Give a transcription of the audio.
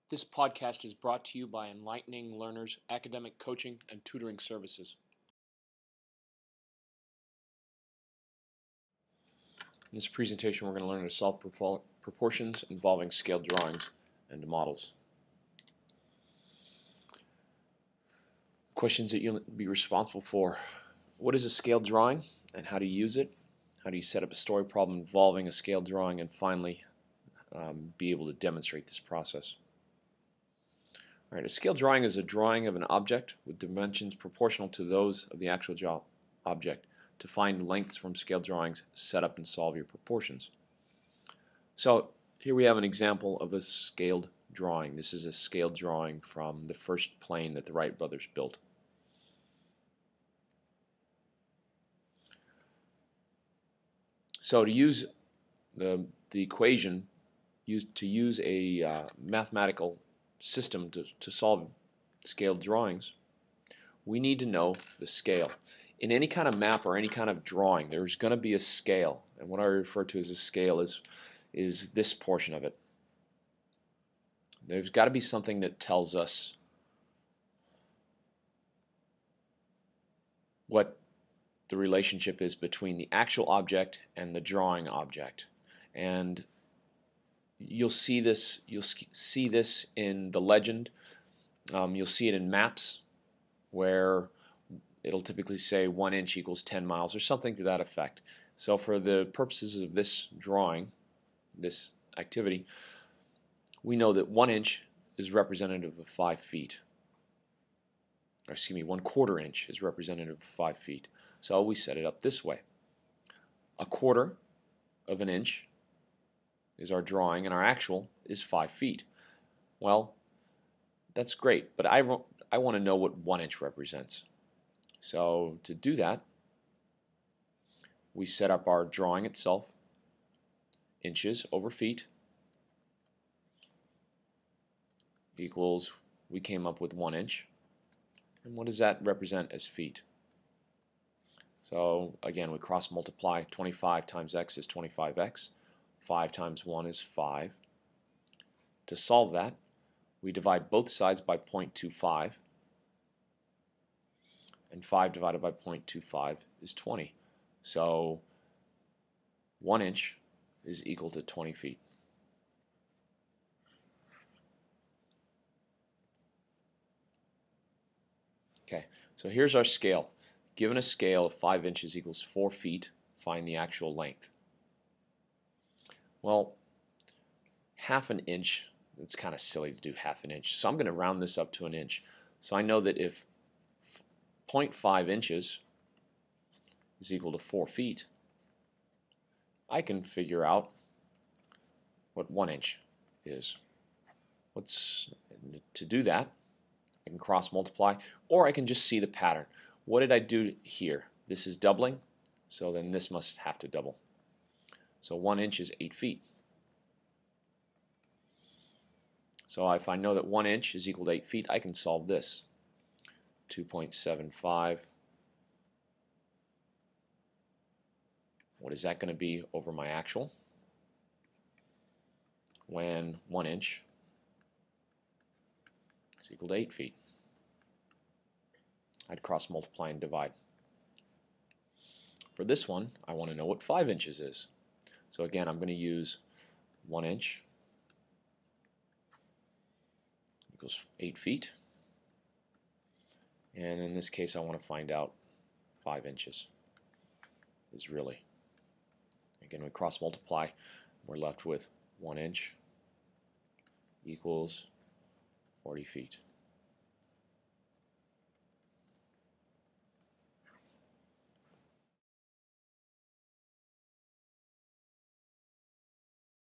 This podcast is brought to you by Enlightening Learners Academic Coaching and Tutoring Services. In this presentation, we're going to learn to solve proportions involving scaled drawings and models. Questions that you'll be responsible for. What is a scaled drawing and how to use it? How do you set up a story problem involving a scaled drawing? And finally, be able to demonstrate this process. All right, a scaled drawing is a drawing of an object with dimensions proportional to those of the actual object. To find lengths from scaled drawings, set up and solve your proportions. So here we have an example of a scaled drawing. This is a scaled drawing from the first plane that the Wright brothers built. So to use the equation, to use a mathematical system to solve scaled drawings, we need to know the scale. In any kind of map or any kind of drawing, there's going to be a scale, and what I refer to as a scale is this portion of it. There's got to be something that tells us what the relationship is between the actual object and the drawing object. And you'll see this in the legend. You'll see it in maps where it'll typically say 1 inch equals 10 miles or something to that effect. So for the purposes of this drawing, this activity, we know that 1 inch is representative of 5 feet. Or excuse me, 1/4 inch is representative of 5 feet. So we set it up this way. 1/4 of an inch is our drawing, and our actual is 5 feet. Well, that's great, but I want to know what 1 inch represents. So to do that, we set up our drawing itself, inches over feet, equals, we came up with 1 inch. And what does that represent as feet? So again, we cross multiply. 25 times x is 25x. 5 times 1 is 5. To solve that, we divide both sides by 0.25. And 5 divided by 0.25 is 20. So 1 inch is equal to 20 feet. Okay, so here's our scale. Given a scale of 5 inches equals 4 feet, find the actual length. Well, half an inch, it's kind of silly to do half an inch, so I'm going to round this up to an inch. So I know that if 0.5 inches is equal to 4 feet, I can figure out what 1 inch is. To do that, I can cross multiply, or I can just see the pattern. What did I do here? This is doubling, so then this must have to double. So 1 inch is 8 feet. So if I know that 1 inch is equal to 8 feet, I can solve this. 2.75. What is that going to be over my actual? When 1 inch is equal to 8 feet. I'd cross multiply and divide. For this one, I want to know what 5 inches is. So again, I'm going to use 1 inch equals 8 feet. And in this case, I want to find out 5 inches is really. Again, we cross multiply. We're left with 1 inch equals 40 feet.